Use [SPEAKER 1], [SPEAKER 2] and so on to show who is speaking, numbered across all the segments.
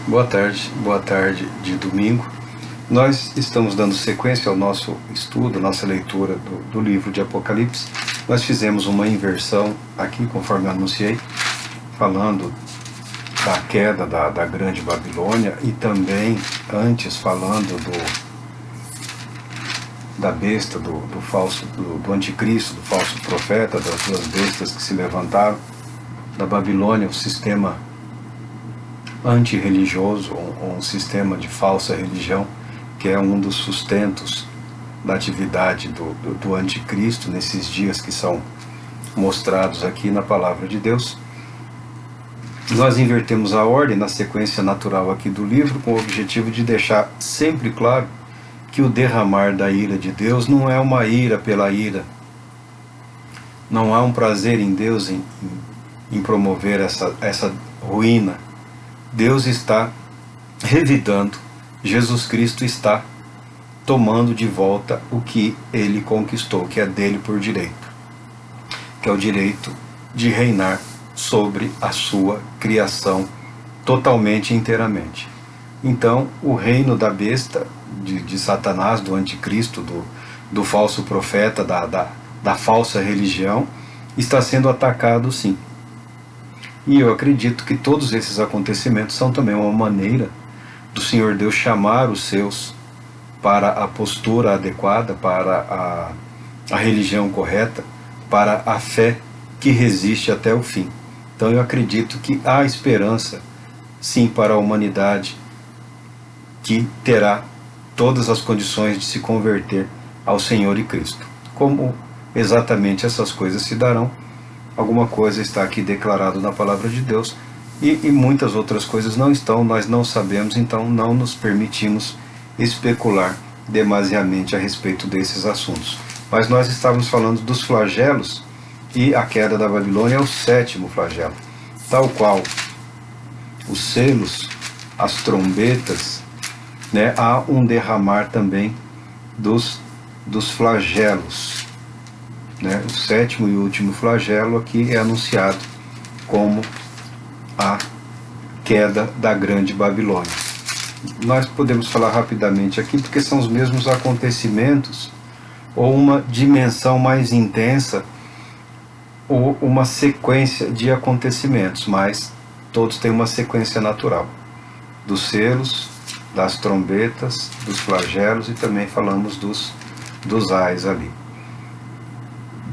[SPEAKER 1] Boa tarde de domingo. Nós estamos dando sequência ao nosso estudo, nossa leitura do livro de Apocalipse. Nós fizemos uma inversão aqui, conforme eu anunciei, falando da queda da grande Babilônia e também antes falando da besta, do anticristo, do falso profeta, das duas bestas que se levantaram, da Babilônia, o sistema antirreligioso, um sistema de falsa religião, que é um dos sustentos da atividade do anticristo nesses dias que são mostrados aqui na palavra de Deus. Nós invertemos a ordem na sequência natural aqui do livro, com o objetivo de deixar sempre claro que o derramar da ira de Deus não é uma ira pela ira. Não há um prazer em Deus em promover essa ruína. Deus está revidando, Jesus Cristo está tomando de volta o que ele conquistou, que é dele por direito, que é o direito de reinar sobre a sua criação totalmente e inteiramente. Então, o reino da besta, de Satanás, do anticristo, do falso profeta, da falsa religião, está sendo atacado sim. E eu acredito que todos esses acontecimentos são também uma maneira do Senhor Deus chamar os seus para a postura adequada, para a religião correta, para a fé que resiste até o fim. Então eu acredito que há esperança, sim, para a humanidade que terá todas as condições de se converter ao Senhor e Cristo. Como exatamente essas coisas se darão, alguma coisa está aqui declarado na palavra de Deus e muitas outras coisas não estão, nós não sabemos, então não nos permitimos especular demasiadamente a respeito desses assuntos. Mas nós estávamos falando dos flagelos e a queda da Babilônia é o sétimo flagelo, tal qual os selos, as trombetas, né, há um derramar também dos flagelos. Né? O sétimo e último flagelo aqui é anunciado como a queda da grande Babilônia. Nós podemos falar rapidamente aqui porque são os mesmos acontecimentos, ou uma dimensão mais intensa, ou uma sequência de acontecimentos, mas todos têm uma sequência natural, dos selos, das trombetas, dos flagelos, e também falamos dos ais ali.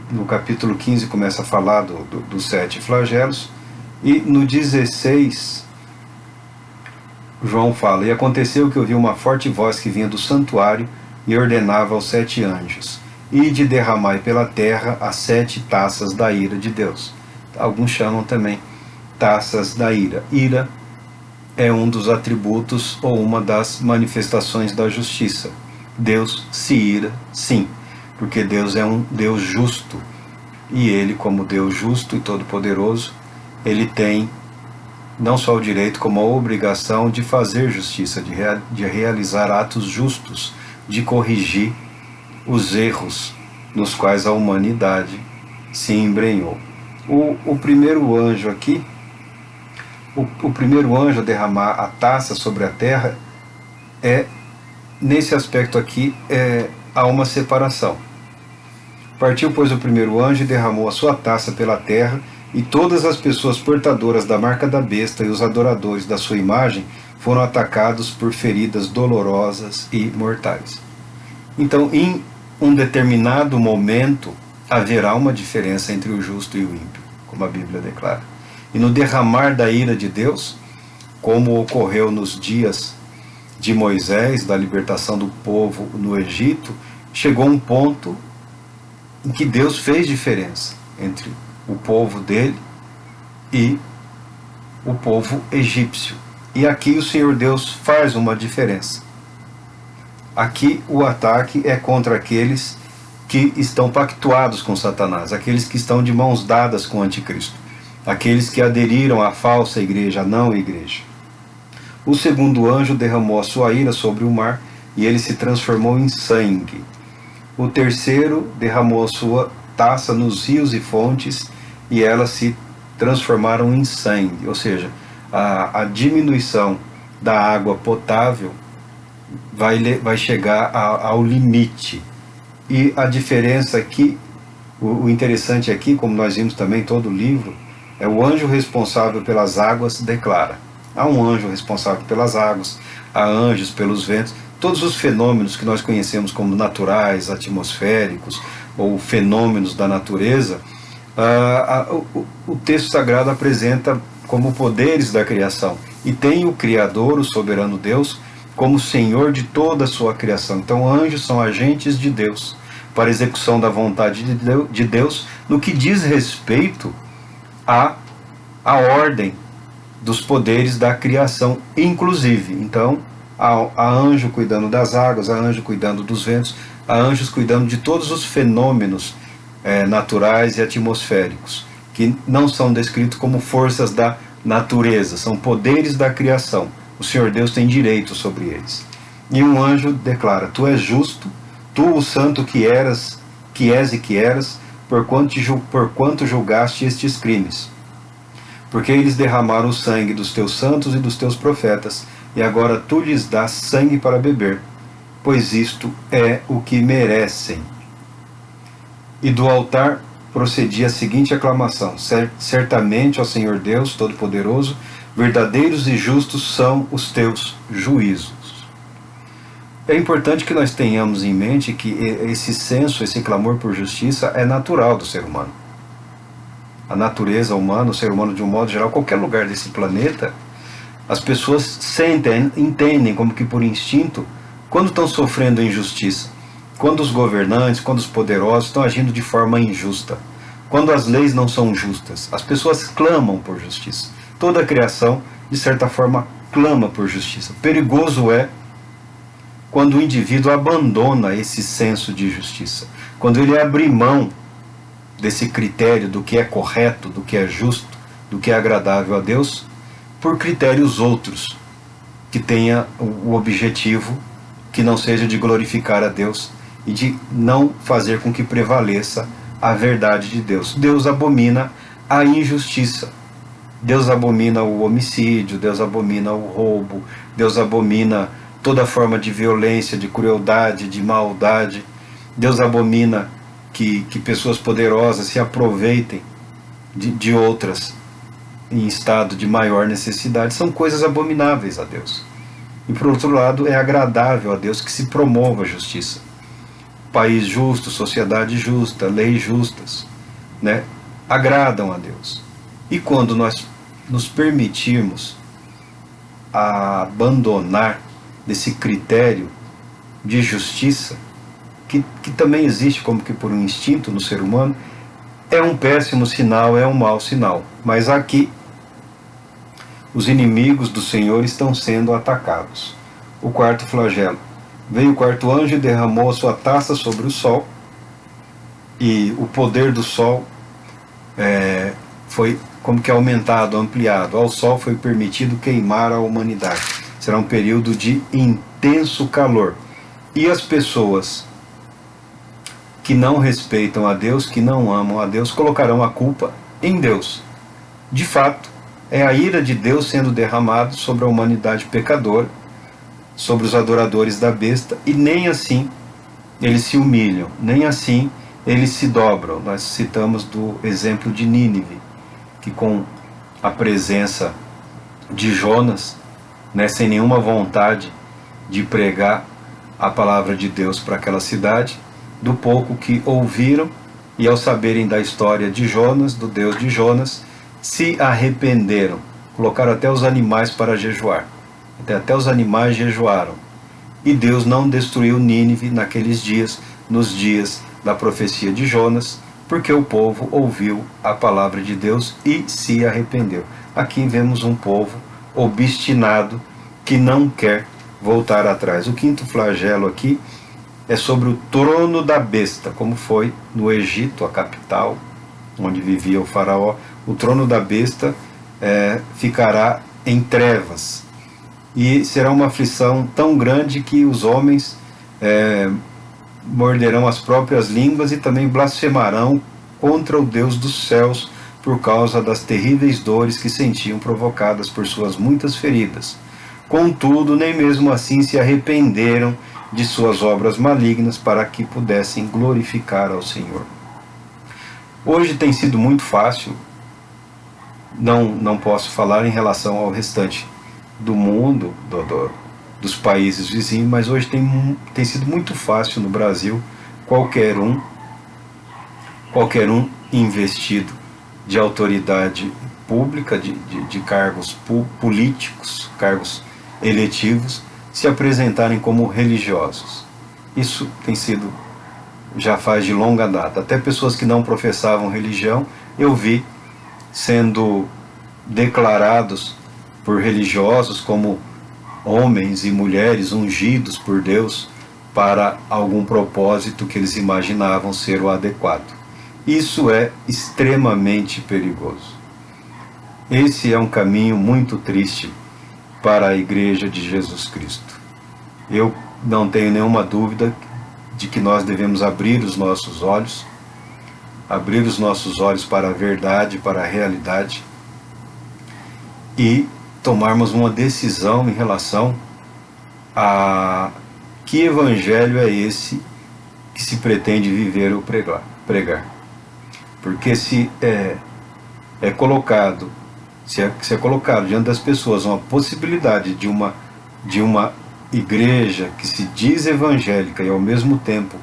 [SPEAKER 1] No capítulo 15 começa a falar dos 7 flagelos, e no 16 João fala: e aconteceu que ouvi uma forte voz que vinha do santuário e ordenava aos 7 anjos: ide derramai pela terra as 7 taças da ira de Deus. Alguns chamam também taças da ira. Ira é um dos atributos ou uma das manifestações da justiça. Deus se ira, sim, porque Deus é um Deus justo, e Ele, como Deus justo e todo-poderoso, Ele tem não só o direito, como a obrigação de fazer justiça, de realizar atos justos, de corrigir os erros nos quais a humanidade se embrenhou. O primeiro anjo aqui, o primeiro anjo a derramar a taça sobre a terra, nesse aspecto aqui, há uma separação. Partiu, pois, o primeiro anjo e derramou a sua taça pela terra, e todas as pessoas portadoras da marca da besta e os adoradores da sua imagem foram atacados por feridas dolorosas e mortais. Então, em um determinado momento, haverá uma diferença entre o justo e o ímpio, como a Bíblia declara. E no derramar da ira de Deus, como ocorreu nos dias de Moisés, da libertação do povo no Egito, chegou um ponto em que Deus fez diferença entre o povo dele e o povo egípcio. E aqui o Senhor Deus faz uma diferença. Aqui o ataque é contra aqueles que estão pactuados com Satanás, aqueles que estão de mãos dadas com o anticristo, aqueles que aderiram à falsa igreja, à não igreja. O segundo anjo derramou a sua ira sobre o mar, e ele se transformou em sangue. O terceiro derramou a sua taça nos rios e fontes, e elas se transformaram em sangue. Ou seja, a diminuição da água potável vai chegar ao limite. E a diferença aqui, o interessante aqui, como nós vimos também em todo o livro, é o anjo responsável pelas águas declara. Há um anjo responsável pelas águas, há anjos pelos ventos, todos os fenômenos que nós conhecemos como naturais, atmosféricos, ou fenômenos da natureza, o texto sagrado apresenta como poderes da criação. E tem o Criador, o soberano Deus, como Senhor de toda a sua criação. Então, anjos são agentes de Deus para execução da vontade de Deus no que diz respeito à ordem dos poderes da criação, inclusive. Então, há anjo cuidando das águas, há anjo cuidando dos ventos, há anjos cuidando de todos os fenômenos naturais e atmosféricos, que não são descritos como forças da natureza, são poderes da criação. O Senhor Deus tem direito sobre eles. E um anjo declara: tu és justo, tu o santo que és e que eras, porquanto julgaste estes crimes. Porque eles derramaram o sangue dos teus santos e dos teus profetas, e agora tu lhes dás sangue para beber, pois isto é o que merecem. E do altar procedia a seguinte aclamação: certamente, ó Senhor Deus Todo-Poderoso, verdadeiros e justos são os teus juízos. É importante que nós tenhamos em mente que esse senso, esse clamor por justiça é natural do ser humano. A natureza humana, o ser humano de um modo geral, qualquer lugar desse planeta, as pessoas sentem, entendem como que por instinto, quando estão sofrendo injustiça, quando os governantes, quando os poderosos estão agindo de forma injusta, quando as leis não são justas, as pessoas clamam por justiça. Toda a criação, de certa forma, clama por justiça. Perigoso é quando o indivíduo abandona esse senso de justiça, quando ele abre mão desse critério do que é correto, do que é justo, do que é agradável a Deus, por critérios outros, que tenha o objetivo que não seja de glorificar a Deus e de não fazer com que prevaleça a verdade de Deus. Deus abomina a injustiça, Deus abomina o homicídio, Deus abomina o roubo, Deus abomina toda forma de violência, de crueldade, de maldade. Deus abomina que pessoas poderosas se aproveitem de outras em estado de maior necessidade. São coisas abomináveis a Deus. E por outro lado, é agradável a Deus que se promova a justiça. País justo, sociedade justa, leis justas, né, agradam a Deus. E quando nós nos permitirmos abandonar desse critério de justiça, que também existe como que por um instinto no ser humano, é um péssimo sinal, é um mau sinal. Mas aqui, os inimigos do Senhor estão sendo atacados. O quarto flagelo. Veio o quarto anjo e derramou a sua taça sobre o sol, e o poder do sol foi como que aumentado, ampliado. Ao sol foi permitido queimar a humanidade. Será um período de intenso calor. E as pessoas que não respeitam a Deus, que não amam a Deus, colocarão a culpa em Deus. De fato, é a ira de Deus sendo derramada sobre a humanidade pecadora, sobre os adoradores da besta, e nem assim eles se humilham, nem assim eles se dobram. Nós citamos do exemplo de Nínive, que com a presença de Jonas, né, sem nenhuma vontade de pregar a palavra de Deus para aquela cidade, do pouco que ouviram, e ao saberem da história de Jonas, do Deus de Jonas, se arrependeram, colocaram até os animais para jejuar. Até os animais jejuaram. E Deus não destruiu Nínive naqueles dias, nos dias da profecia de Jonas, porque o povo ouviu a palavra de Deus e se arrependeu. Aqui vemos um povo obstinado que não quer voltar atrás. O quinto flagelo aqui é sobre o trono da besta, como foi no Egito, a capital, onde vivia o faraó. O trono da besta ficará em trevas, e será uma aflição tão grande que os homens morderão as próprias línguas e também blasfemarão contra o Deus dos céus por causa das terríveis dores que sentiam provocadas por suas muitas feridas. Contudo, nem mesmo assim se arrependeram de suas obras malignas para que pudessem glorificar ao Senhor. Hoje tem sido muito fácil, não posso falar em relação ao restante do mundo, dos países vizinhos, mas hoje tem sido muito fácil no Brasil qualquer um investido de autoridade pública, de cargos políticos, cargos eletivos, se apresentarem como religiosos. Isso tem sido, já faz de longa data. Até pessoas que não professavam religião, eu vi sendo declarados por religiosos como homens e mulheres ungidos por Deus para algum propósito que eles imaginavam ser o adequado. Isso é extremamente perigoso. Esse é um caminho muito triste para a Igreja de Jesus Cristo. Eu não tenho nenhuma dúvida de que nós devemos abrir os nossos olhos para a verdade, para a realidade, e tomarmos uma decisão em relação a que evangelho é esse que se pretende viver ou pregar. Porque se é colocado diante das pessoas uma possibilidade de uma igreja que se diz evangélica e ao mesmo tempo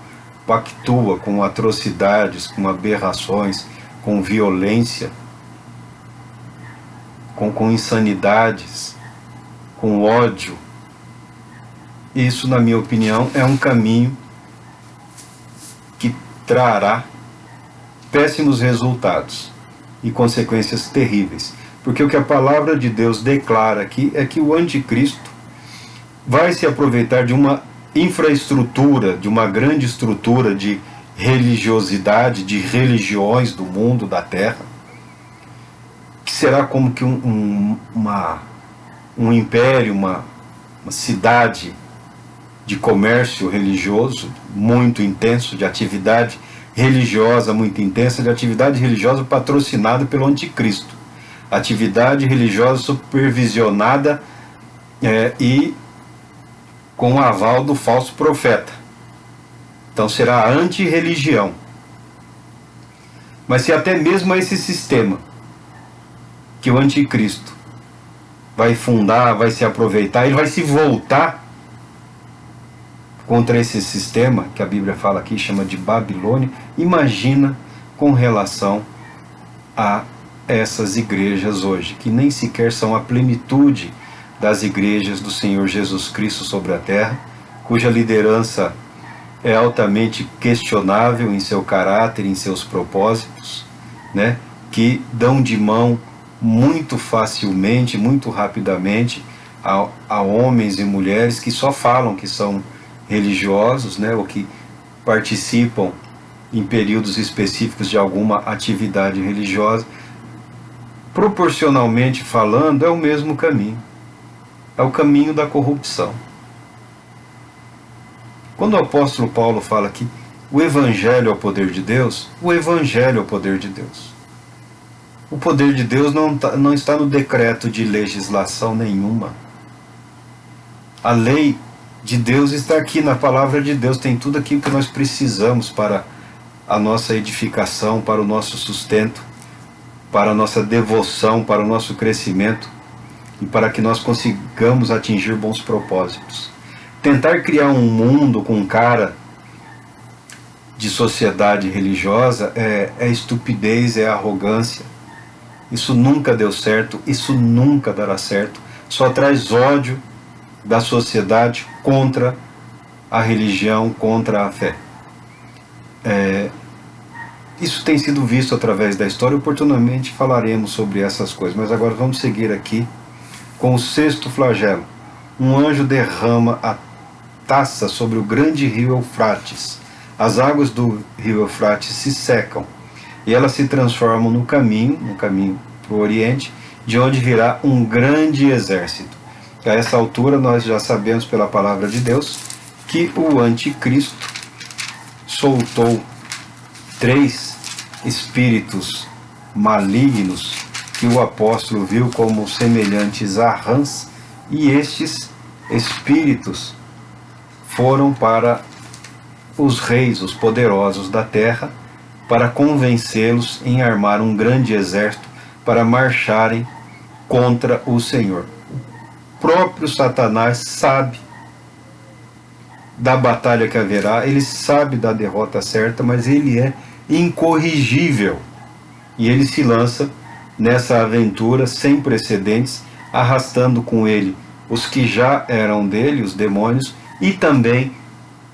[SPEAKER 1] pactua com atrocidades, com aberrações, com violência, com insanidades, com ódio, isso, na minha opinião, é um caminho que trará péssimos resultados e consequências terríveis. Porque o que a palavra de Deus declara aqui é que o anticristo vai se aproveitar de uma infraestrutura, de uma grande estrutura de religiosidade, de religiões do mundo, da terra, que será como que um império, uma cidade de comércio religioso muito intenso, de atividade religiosa muito intensa, de atividade religiosa patrocinada pelo anticristo, atividade religiosa supervisionada e com o aval do falso profeta. Então será anti-religião. Mas se até mesmo esse sistema que o anticristo vai fundar, vai se aproveitar, ele vai se voltar contra esse sistema que a Bíblia fala aqui, chama de Babilônia. Imagina com relação a essas igrejas hoje, que nem sequer são a plenitude das igrejas do Senhor Jesus Cristo sobre a terra, cuja liderança é altamente questionável em seu caráter, em seus propósitos, né? Que dão de mão muito facilmente, muito rapidamente a homens e mulheres que só falam que são religiosos, né? Ou que participam em períodos específicos de alguma atividade religiosa. Proporcionalmente falando, é o mesmo caminho. É o caminho da corrupção. Quando o apóstolo Paulo fala que o Evangelho é o poder de Deus, o Evangelho é o poder de Deus. O poder de Deus não está no decreto de legislação nenhuma. A lei de Deus está aqui na palavra de Deus, tem tudo aquilo que nós precisamos para a nossa edificação, para o nosso sustento, para a nossa devoção, para o nosso crescimento e para que nós consigamos atingir bons propósitos. Tentar criar um mundo com cara de sociedade religiosa é estupidez, é arrogância. Isso nunca deu certo, isso nunca dará certo. Só traz ódio da sociedade contra a religião, contra a fé. Isso tem sido visto através da história, oportunamente falaremos sobre essas coisas, mas agora vamos seguir aqui com o sexto flagelo. Um anjo derrama a taça sobre o grande rio Eufrates. As águas do rio Eufrates se secam e elas se transformam no caminho para o Oriente, de onde virá um grande exército. A essa altura nós já sabemos pela palavra de Deus que o anticristo soltou 3 espíritos malignos que o apóstolo viu como semelhantes a rãs E estes espíritos foram para os reis, os poderosos da terra, para convencê-los em armar um grande exército para marcharem contra o Senhor. O próprio Satanás sabe da batalha que haverá, ele sabe da derrota certa, mas ele é incorrigível. E ele se lança nessa aventura sem precedentes, arrastando com ele os que já eram dele, os demônios, e também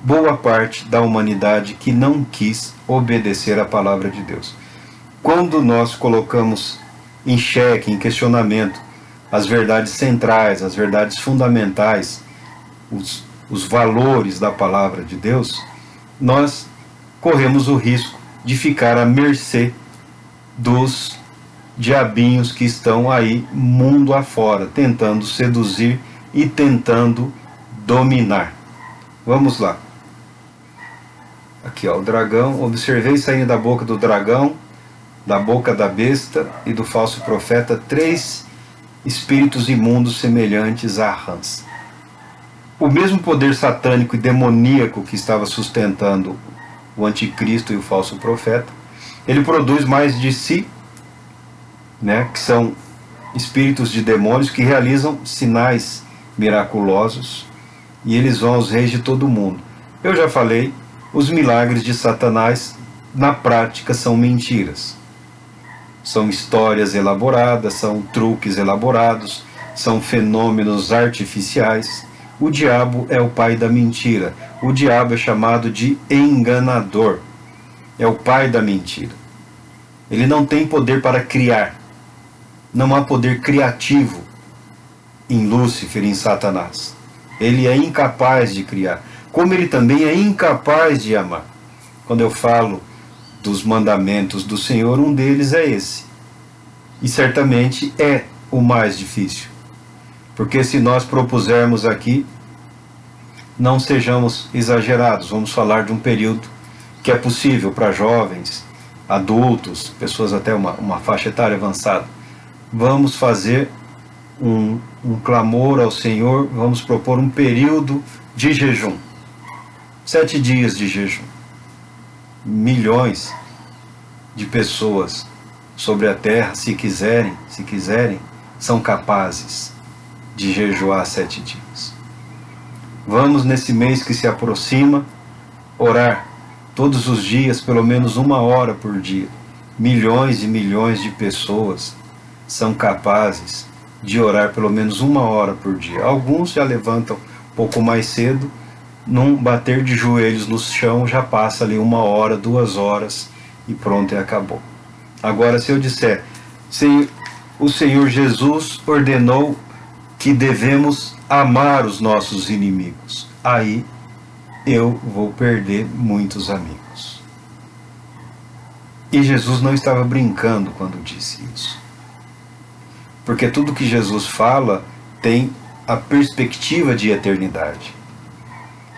[SPEAKER 1] boa parte da humanidade que não quis obedecer à palavra de Deus. Quando nós colocamos em xeque, em questionamento, as verdades centrais, as verdades fundamentais, os valores da palavra de Deus, nós corremos o risco de ficar à mercê dos diabinhos que estão aí mundo afora, tentando seduzir e tentando dominar. Vamos lá. Aqui, ó, o dragão. Observei saindo da boca do dragão, da boca da besta e do falso profeta 3 espíritos imundos semelhantes a rãs. O mesmo poder satânico e demoníaco que estava sustentando o anticristo e o falso profeta, ele produz mais de si, né, que são espíritos de demônios que realizam sinais miraculosos, e eles vão aos reis de todo o mundo. Eu já falei, os milagres de Satanás na prática são mentiras. São histórias elaboradas, são truques elaborados, são fenômenos artificiais. O diabo é o pai da mentira. O diabo é chamado de enganador. É o pai da mentira. Ele não tem poder para criar. Não há poder criativo em Lúcifer, em Satanás. Ele é incapaz de criar. Como ele também é incapaz de amar. Quando eu falo dos mandamentos do Senhor, um deles é esse. E certamente é o mais difícil. Porque se nós propusermos aqui, não sejamos exagerados. Vamos falar de um período que é possível para jovens, adultos, pessoas até uma faixa etária avançada. Vamos fazer um clamor ao Senhor, vamos propor um período de jejum. 7 dias de jejum. Milhões de pessoas sobre a terra, se quiserem, são capazes de jejuar 7 dias. Vamos, nesse mês que se aproxima, orar todos os dias, pelo menos 1 hora por dia. Milhões e milhões de pessoas são capazes de orar pelo menos 1 hora por dia. Alguns já levantam um pouco mais cedo, num bater de joelhos no chão, já passa ali 1 hora, 2 horas e pronto, e acabou. Agora, se eu disser, o Senhor Jesus ordenou que devemos amar os nossos inimigos, aí eu vou perder muitos amigos. E Jesus não estava brincando quando disse isso. Porque tudo que Jesus fala tem a perspectiva de eternidade.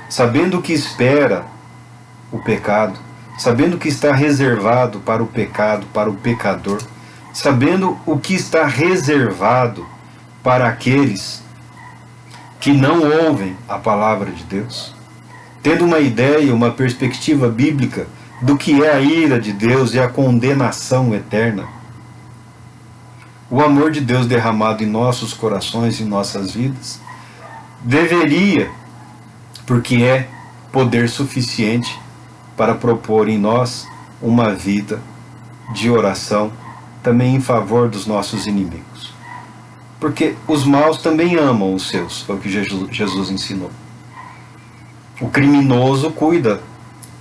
[SPEAKER 1] Sabendo o que espera o pecado, sabendo o que está reservado para o pecado, para o pecador, sabendo o que está reservado para aqueles que não ouvem a palavra de Deus, tendo uma ideia, uma perspectiva bíblica do que é a ira de Deus e a condenação eterna, o amor de Deus derramado em nossos corações e nossas vidas deveria, porque é poder suficiente para propor em nós uma vida de oração também em favor dos nossos inimigos. Porque os maus também amam os seus, foi o que Jesus ensinou. O criminoso cuida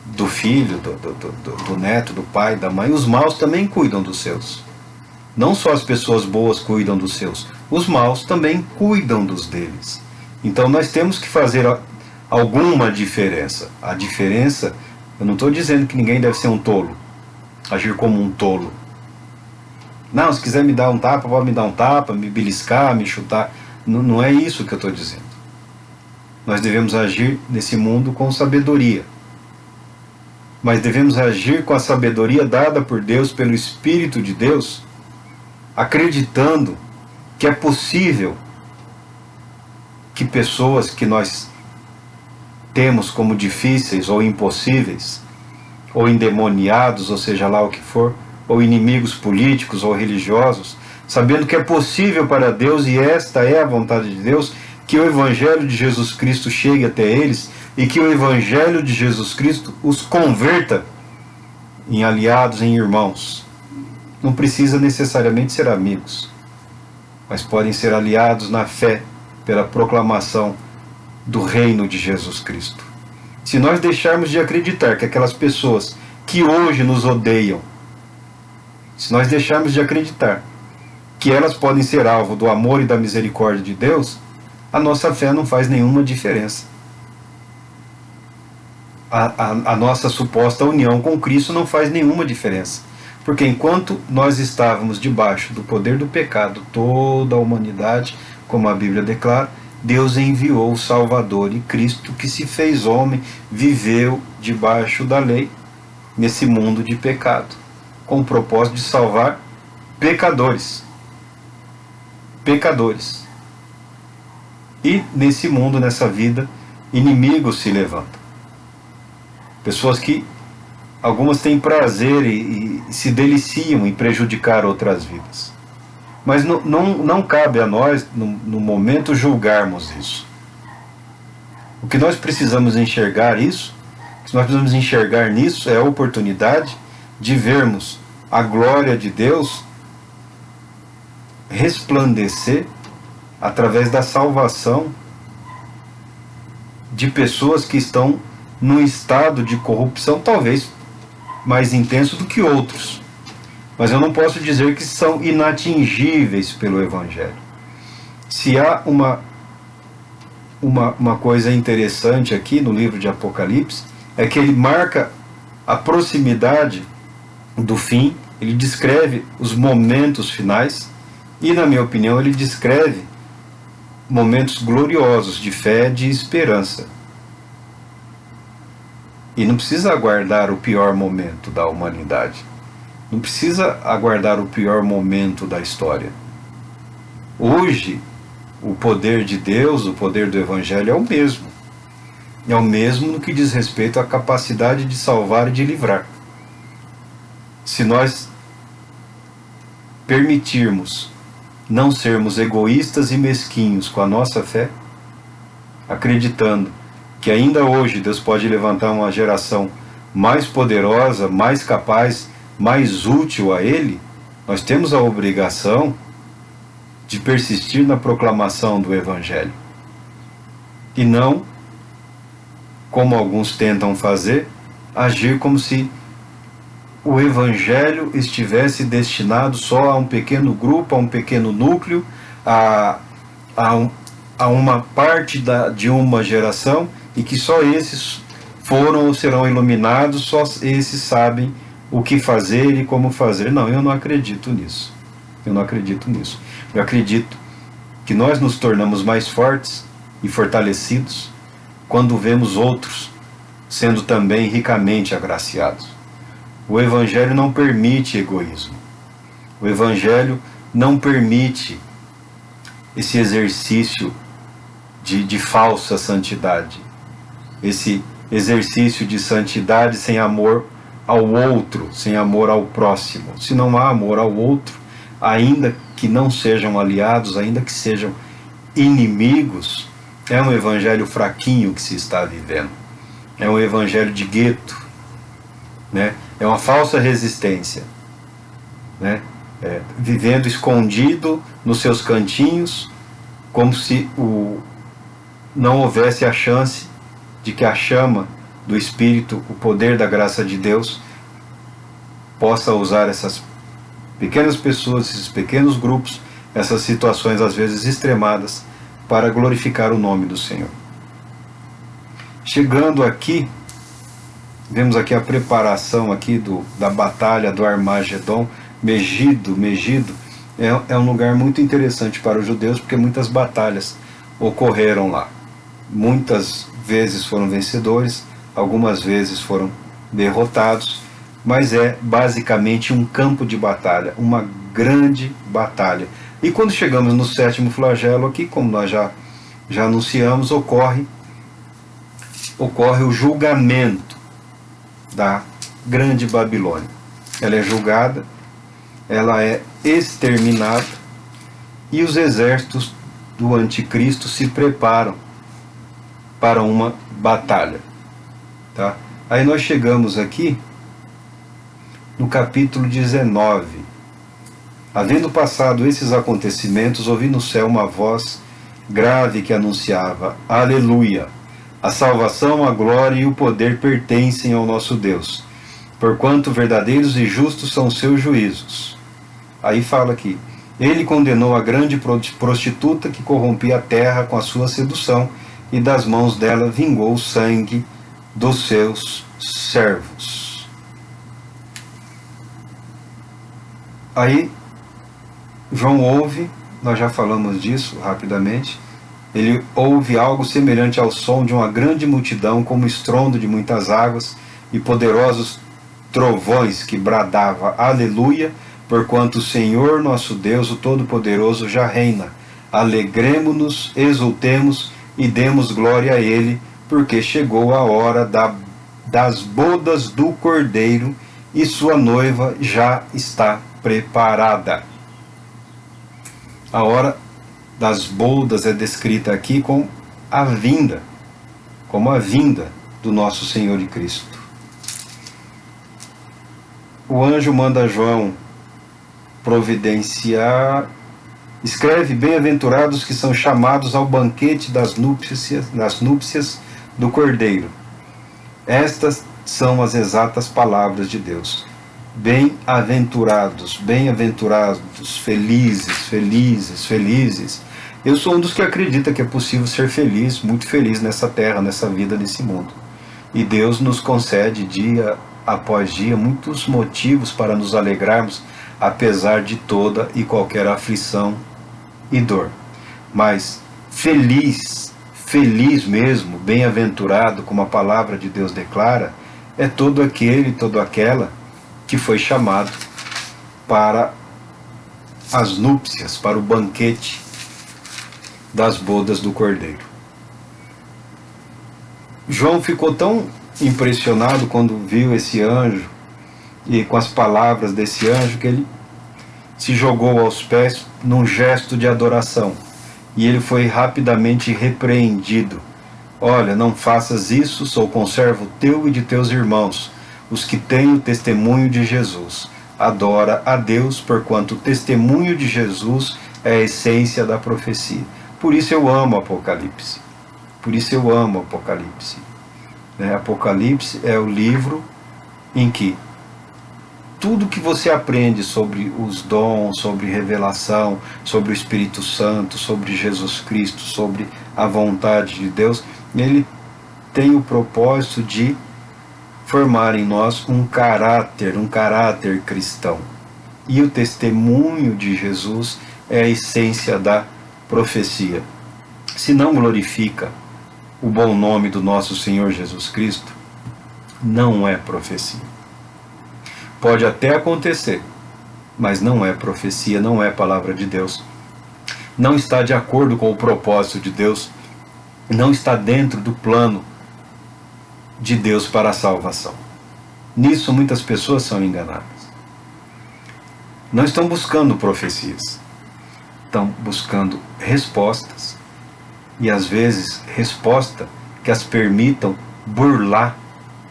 [SPEAKER 1] do filho, do neto, do pai, da mãe. Os maus também cuidam dos seus. Não só as pessoas boas cuidam dos seus, os maus também cuidam dos deles. Então nós temos que fazer alguma diferença. A diferença, eu não estou dizendo que ninguém deve ser um tolo, agir como um tolo. Não, se quiser me dar um tapa, pode me dar um tapa, me beliscar, me chutar. Não é isso que eu estou dizendo. Nós devemos agir nesse mundo com sabedoria. Mas devemos agir com a sabedoria dada por Deus, pelo Espírito de Deus, acreditando que é possível que pessoas que nós temos como difíceis ou impossíveis, ou endemoniados, ou seja lá o que for, ou inimigos políticos ou religiosos, sabendo que é possível para Deus, e esta é a vontade de Deus, que o Evangelho de Jesus Cristo chegue até eles e que o Evangelho de Jesus Cristo os converta em aliados, em irmãos. Não precisa necessariamente ser amigos, mas podem ser aliados na fé pela proclamação do reino de Jesus Cristo. Se nós deixarmos de acreditar que aquelas pessoas que hoje nos odeiam, se nós deixarmos de acreditar que elas podem ser alvo do amor e da misericórdia de Deus, a nossa fé não faz nenhuma diferença. A nossa suposta união com Cristo não faz nenhuma diferença. Porque enquanto nós estávamos debaixo do poder do pecado, toda a humanidade, como a Bíblia declara, Deus enviou o Salvador, e Cristo, que se fez homem, viveu debaixo da lei, nesse mundo de pecado, com o propósito de salvar pecadores. Pecadores. E nesse mundo, nessa vida, inimigos se levantam. Pessoas que algumas têm prazer e se deliciam em prejudicar outras vidas. Mas não cabe a nós, no momento, julgarmos isso. O que nós precisamos enxergar isso, o que nós precisamos enxergar nisso é a oportunidade de vermos a glória de Deus resplandecer através da salvação de pessoas que estão num estado de corrupção talvez mais intenso do que outros. Mas eu não posso dizer que são inatingíveis pelo Evangelho. Se há uma coisa interessante aqui no livro de Apocalipse, é que ele marca a proximidade do fim, ele descreve os momentos finais, e, na minha opinião, ele descreve momentos gloriosos de fé e de esperança. E não precisa aguardar o pior momento da humanidade. Não precisa aguardar o pior momento da história. Hoje, o poder de Deus, o poder do Evangelho é o mesmo. É o mesmo no que diz respeito à capacidade de salvar e de livrar. Se nós permitirmos não sermos egoístas e mesquinhos com a nossa fé, acreditando que ainda hoje Deus pode levantar uma geração mais poderosa, mais capaz, mais útil a Ele, nós temos a obrigação de persistir na proclamação do Evangelho. E não, como alguns tentam fazer, agir como se o Evangelho estivesse destinado só a um pequeno grupo, a um pequeno núcleo, a uma parte de uma geração, e que só esses foram ou serão iluminados, só esses sabem o que fazer e como fazer. Não, eu não acredito nisso. Eu não acredito nisso. Eu acredito que nós nos tornamos mais fortes e fortalecidos quando vemos outros sendo também ricamente agraciados. O Evangelho não permite egoísmo. O Evangelho não permite esse exercício de falsa santidade. Esse exercício de santidade sem amor ao outro, sem amor ao próximo. Se não há amor ao outro, ainda que não sejam aliados, ainda que sejam inimigos, é um evangelho fraquinho que se está vivendo. É um evangelho de gueto, né? É uma falsa resistência, né? Vivendo escondido nos seus cantinhos, como se não houvesse a chance de que a chama do Espírito, o poder da graça de Deus, possa usar essas pequenas pessoas, esses pequenos grupos, essas situações às vezes extremadas, para glorificar o nome do Senhor. Chegando aqui, vemos aqui a preparação aqui da batalha do Armagedon. Megido é um lugar muito interessante para os judeus, porque muitas batalhas ocorreram lá. Muitas vezes foram vencedores, algumas vezes foram derrotados, mas é basicamente um campo de batalha, uma grande batalha. E quando chegamos no sétimo flagelo aqui, como nós já já anunciamos, ocorre o julgamento da Grande Babilônia. Ela é julgada, ela é exterminada, e os exércitos do anticristo se preparam para uma batalha. Tá? Aí nós chegamos aqui no capítulo 19. Havendo passado esses acontecimentos, ouvi no céu uma voz grave que anunciava: Aleluia! A salvação, a glória e o poder pertencem ao nosso Deus, porquanto verdadeiros e justos são seus juízos. Aí fala aqui: Ele condenou a grande prostituta que corrompia a terra com a sua sedução, e das mãos dela vingou o sangue dos seus servos. Aí João ouve, nós já falamos disso rapidamente, ele ouve algo semelhante ao som de uma grande multidão, como estrondo de muitas águas, e poderosos trovões que bradava: Aleluia, porquanto o Senhor nosso Deus, o Todo-Poderoso, já reina. Alegremo-nos, exultemos e demos glória a Ele, porque chegou a hora das bodas do Cordeiro, e sua noiva já está preparada. A hora das bodas é descrita aqui como a vinda do nosso Senhor e Cristo. O anjo manda João providenciar, escreve: bem-aventurados que são chamados ao banquete das núpcias do Cordeiro. Estas são as exatas palavras de Deus. Bem-aventurados, bem-aventurados, felizes, felizes, felizes. Eu sou um dos que acredita que é possível ser feliz, muito feliz nessa terra, nessa vida, nesse mundo. E Deus nos concede dia após dia muitos motivos para nos alegrarmos, apesar de toda e qualquer aflição e dor. Mas feliz, feliz mesmo, bem-aventurado, como a palavra de Deus declara, é todo aquele, toda aquela que foi chamado para as núpcias, para o banquete das bodas do Cordeiro. João ficou tão impressionado quando viu esse anjo e com as palavras desse anjo, que ele se jogou aos pés num gesto de adoração, e ele foi rapidamente repreendido. Olha, não faças isso, sou conservo teu e de teus irmãos, os que têm o testemunho de Jesus. Adora a Deus, porquanto o testemunho de Jesus é a essência da profecia. Por isso eu amo Apocalipse. Por isso eu amo Apocalipse. Apocalipse é o livro em que tudo que você aprende sobre os dons, sobre revelação, sobre o Espírito Santo, sobre Jesus Cristo, sobre a vontade de Deus, ele tem o propósito de formar em nós um caráter cristão. E o testemunho de Jesus é a essência da profecia. Se não glorifica o bom nome do nosso Senhor Jesus Cristo, não é profecia. Pode até acontecer, mas não é profecia, não é palavra de Deus. Não está de acordo com o propósito de Deus, não está dentro do plano de Deus para a salvação. Nisso muitas pessoas são enganadas. Não estão buscando profecias, estão buscando respostas, e às vezes resposta que as permitam burlar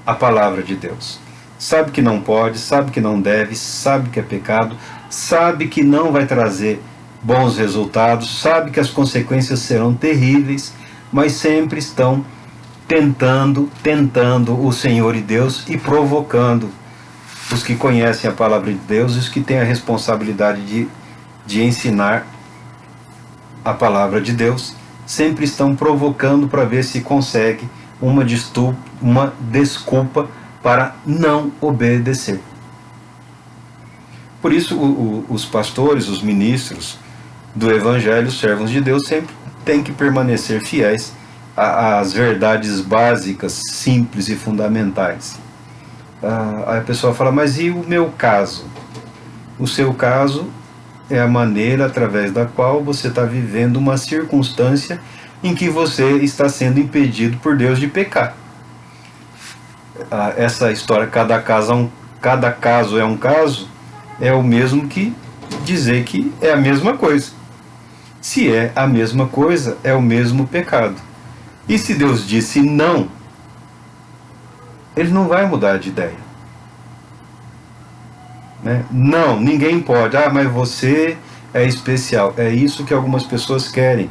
[SPEAKER 1] a palavra de Deus. Sabe que não pode, sabe que não deve, sabe que é pecado, sabe que não vai trazer bons resultados, sabe que as consequências serão terríveis, mas sempre estão tentando o Senhor e Deus, e provocando os que conhecem a palavra de Deus e os que têm a responsabilidade de ensinar a palavra de Deus, sempre estão provocando para ver se consegue uma desculpa para não obedecer. Por isso os pastores, os ministros do Evangelho, servos de Deus, sempre têm que permanecer fiéis às verdades básicas, simples e fundamentais. Aí a pessoa fala: mas e o meu caso? O seu caso é a maneira através da qual você está vivendo uma circunstância em que você está sendo impedido por Deus de pecar. Essa história, cada caso é um caso, é o mesmo que dizer que é a mesma coisa. Se é a mesma coisa, é o mesmo pecado. E se Deus disse não, Ele não vai mudar de ideia. Né? Não, ninguém pode. Mas você é especial. É isso que algumas pessoas querem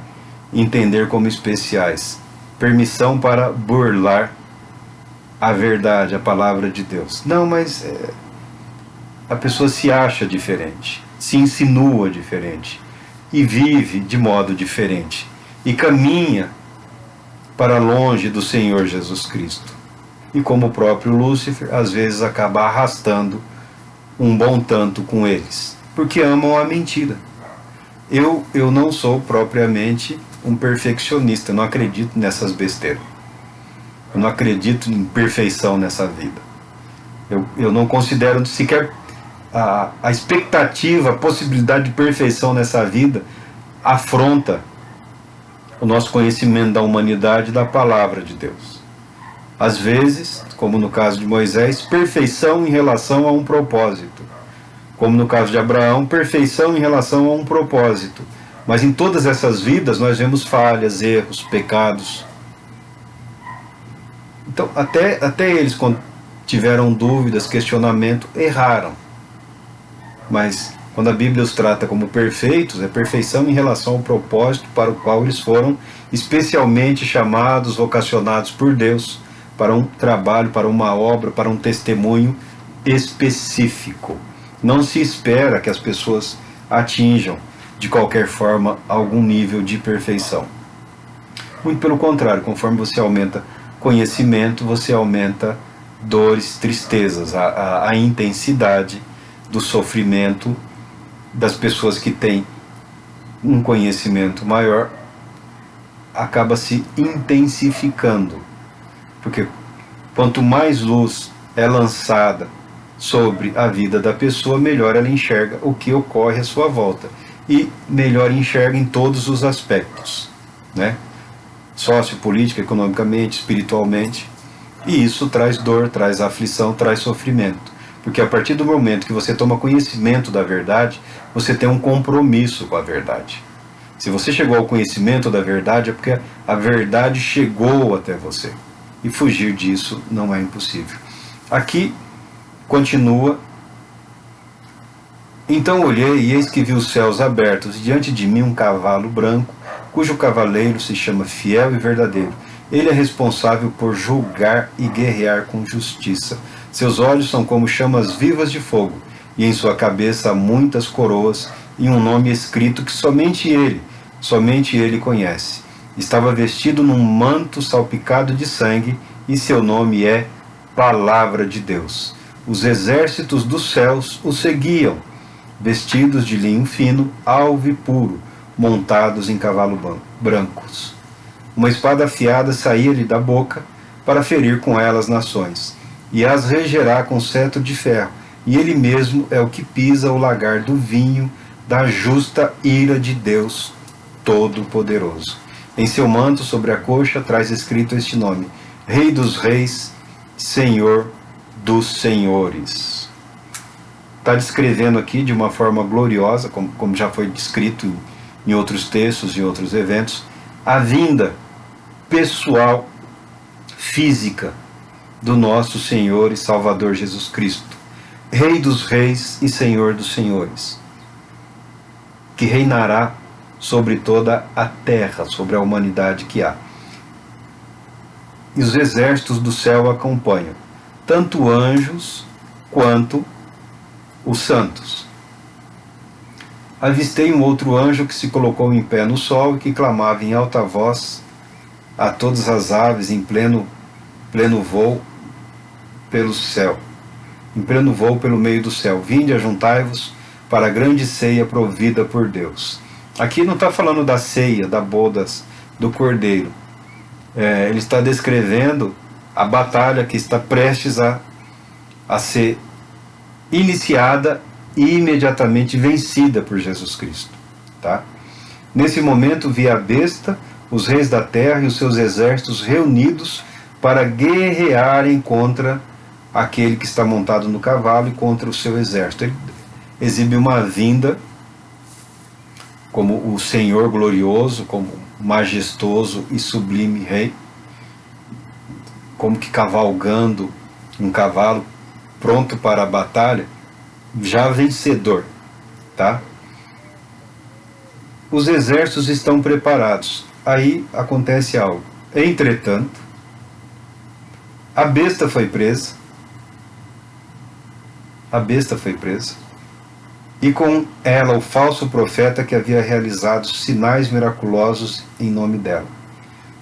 [SPEAKER 1] entender como especiais. Permissão para burlar a verdade, a palavra de Deus. Não, mas a pessoa se acha diferente, se insinua diferente e vive de modo diferente e caminha para longe do Senhor Jesus Cristo. E como o próprio Lúcifer, às vezes acaba arrastando um bom tanto com eles, porque amam a mentira. Eu não sou propriamente um perfeccionista, não acredito nessas besteiras. Eu não acredito em perfeição nessa vida. Eu não considero sequer a expectativa, a possibilidade de perfeição nessa vida afronta o nosso conhecimento da humanidade e da palavra de Deus. Às vezes, como no caso de Moisés, perfeição em relação a um propósito. Como no caso de Abraão, perfeição em relação a um propósito. Mas em todas essas vidas nós vemos falhas, erros, pecados. Então, até eles, quando tiveram dúvidas, questionamento, erraram. Mas quando a Bíblia os trata como perfeitos, é perfeição em relação ao propósito para o qual eles foram especialmente chamados, vocacionados por Deus, para um trabalho, para uma obra, para um testemunho específico. Não se espera que as pessoas atinjam, de qualquer forma, algum nível de perfeição. Muito pelo contrário, conforme você aumenta conhecimento, você aumenta dores, tristezas, a intensidade do sofrimento das pessoas que têm um conhecimento maior acaba se intensificando, porque quanto mais luz é lançada sobre a vida da pessoa, melhor ela enxerga o que ocorre à sua volta e melhor enxerga em todos os aspectos, né? Sociopolítica, economicamente, espiritualmente, e isso traz dor, traz aflição, traz sofrimento. Porque a partir do momento que você toma conhecimento da verdade, você tem um compromisso com a verdade. Se você chegou ao conhecimento da verdade, é porque a verdade chegou até você. E fugir disso não é impossível. Aqui continua: então olhei e eis que vi os céus abertos, e diante de mim um cavalo branco, cujo cavaleiro se chama Fiel e Verdadeiro. Ele é responsável por julgar e guerrear com justiça. Seus olhos são como chamas vivas de fogo, e em sua cabeça há muitas coroas e um nome escrito que somente ele conhece. Estava vestido num manto salpicado de sangue, e seu nome é Palavra de Deus. Os exércitos dos céus o seguiam, vestidos de linho fino, alvo e puro, montados em cavalos brancos. Uma espada afiada saía-lhe da boca para ferir com ela as nações, e as regerá com cetro de ferro, e ele mesmo é o que pisa o lagar do vinho da justa ira de Deus Todo-Poderoso. Em seu manto, sobre a coxa, traz escrito este nome: Rei dos Reis, Senhor dos Senhores. Está descrevendo aqui de uma forma gloriosa, como já foi descrito em outros textos e outros eventos, a vinda pessoal, física, do nosso Senhor e Salvador Jesus Cristo, Rei dos Reis e Senhor dos Senhores, que reinará sobre toda a terra, sobre a humanidade que há. E os exércitos do céu o acompanham, tanto anjos quanto os santos. Avistei um outro anjo que se colocou em pé no sol e que clamava em alta voz a todas as aves em pleno voo pelo céu, em pleno voo pelo meio do céu: vinde, ajuntai-vos para a grande ceia provida por Deus. Aqui não está falando da ceia, da bodas do Cordeiro. Ele está descrevendo a batalha que está prestes a ser iniciada e imediatamente vencida por Jesus Cristo. Tá? Nesse momento vi a besta, os reis da terra e os seus exércitos reunidos para guerrearem contra aquele que está montado no cavalo e contra o seu exército. Ele exibe uma vinda como o Senhor glorioso, como majestoso e sublime rei, como que cavalgando um cavalo pronto para a batalha, já vencedor, tá? Os exércitos estão preparados. Aí acontece algo. Entretanto, a besta foi presa. A besta foi presa. E com ela o falso profeta que havia realizado sinais miraculosos em nome dela,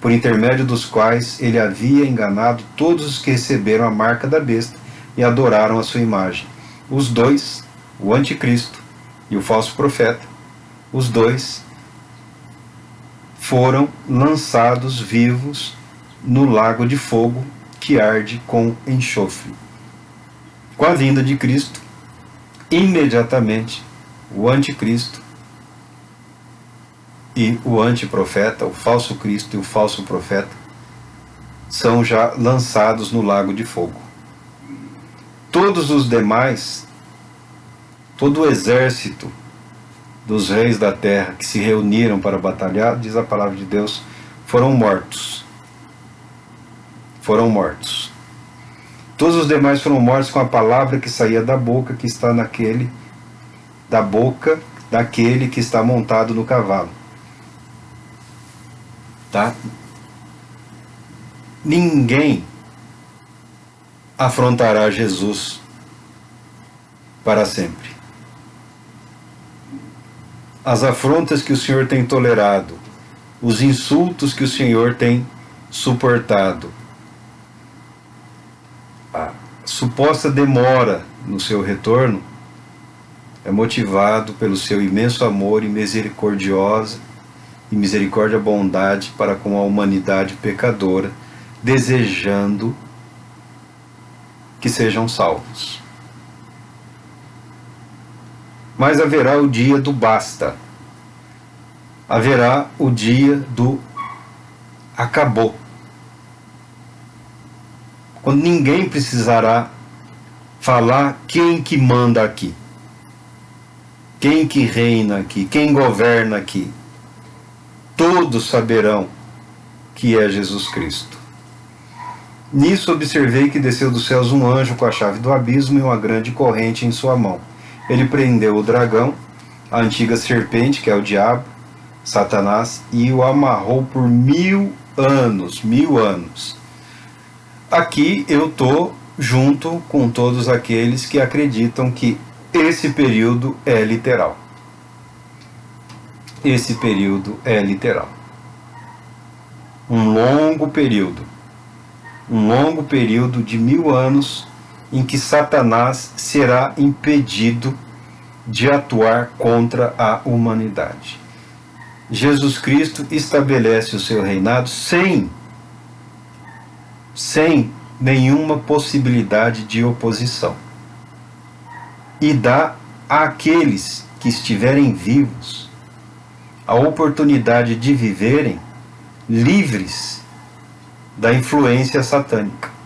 [SPEAKER 1] por intermédio dos quais ele havia enganado todos os que receberam a marca da besta e adoraram a sua imagem. Os dois, o anticristo e o falso profeta, os dois foram lançados vivos no lago de fogo que arde com enxofre. Com a vinda de Cristo, imediatamente o anticristo e o antiprofeta, o falso Cristo e o falso profeta, são já lançados no lago de fogo. Todos os demais, todo o exército dos reis da terra que se reuniram para batalhar, diz a palavra de Deus, foram mortos. Foram mortos. Todos os demais foram mortos com a palavra que saía da boca que está da boca daquele que está montado no cavalo. Tá? Ninguém afrontará Jesus para sempre. As afrontas que o Senhor tem tolerado, os insultos que o Senhor tem suportado, a suposta demora no seu retorno é motivado pelo seu imenso amor e misericórdia, bondade para com a humanidade pecadora, desejando que sejam salvos. Mas haverá o dia do basta. Haverá o dia do acabou. Quando ninguém precisará falar quem que manda aqui, quem que reina aqui, quem governa aqui. Todos saberão que é Jesus Cristo. Nisso observei que desceu dos céus um anjo com a chave do abismo e uma grande corrente em sua mão. Ele prendeu o dragão, a antiga serpente, que é o diabo, Satanás, e o amarrou por 1000 anos. 1000 anos. Aqui eu estou junto com todos aqueles que acreditam que esse período é literal. Esse período é literal. Um longo período de 1000 anos em que Satanás será impedido de atuar contra a humanidade. Jesus Cristo estabelece o seu reinado sem nenhuma possibilidade de oposição. E dá àqueles que estiverem vivos a oportunidade de viverem livres da influência satânica.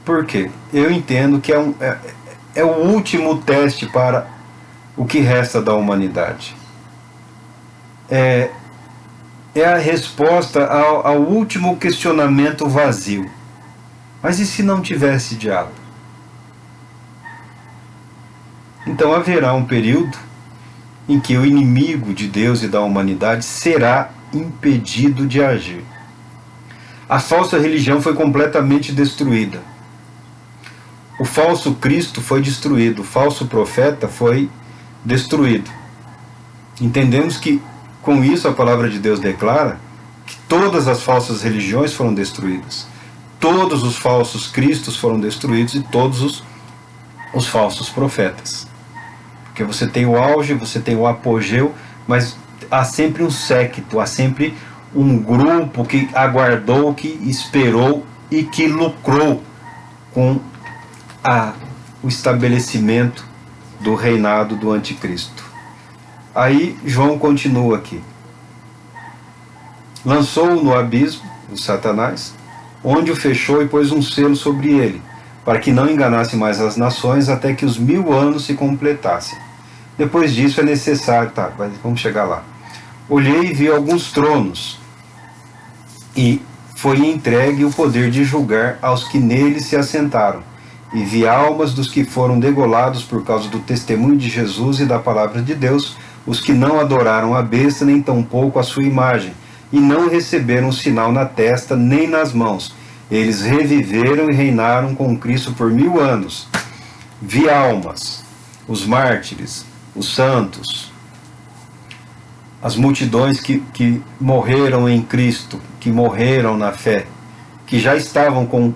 [SPEAKER 1] Por quê? Eu entendo que é o último teste para o que resta da humanidade. É a resposta ao último questionamento vazio. Mas e se não tivesse diabo? Então haverá um período em que o inimigo de Deus e da humanidade será impedido de agir. A falsa religião foi completamente destruída. O falso Cristo foi destruído, o falso profeta foi destruído. Entendemos que com isso a palavra de Deus declara que todas as falsas religiões foram destruídas. Todos os falsos cristos foram destruídos e todos os falsos profetas. Porque você tem o auge, você tem o apogeu, mas há sempre um séquito, há sempre um grupo que aguardou, que esperou e que lucrou com o estabelecimento do reinado do anticristo. Aí João continua aqui. Lançou-o no abismo, o Satanás, onde o fechou e pôs um selo sobre ele, para que não enganasse mais as nações até que os 1000 anos se completassem. Depois disso é necessário... Tá, vamos chegar lá. Olhei e vi alguns tronos, e foi entregue o poder de julgar aos que neles se assentaram. E vi almas dos que foram degolados por causa do testemunho de Jesus e da palavra de Deus, os que não adoraram a besta, nem tampouco a sua imagem, e não receberam sinal na testa, nem nas mãos. Eles reviveram e reinaram com Cristo por 1000 anos. Vi almas, os mártires, os santos, as multidões que morreram em Cristo, que morreram na fé, que já estavam com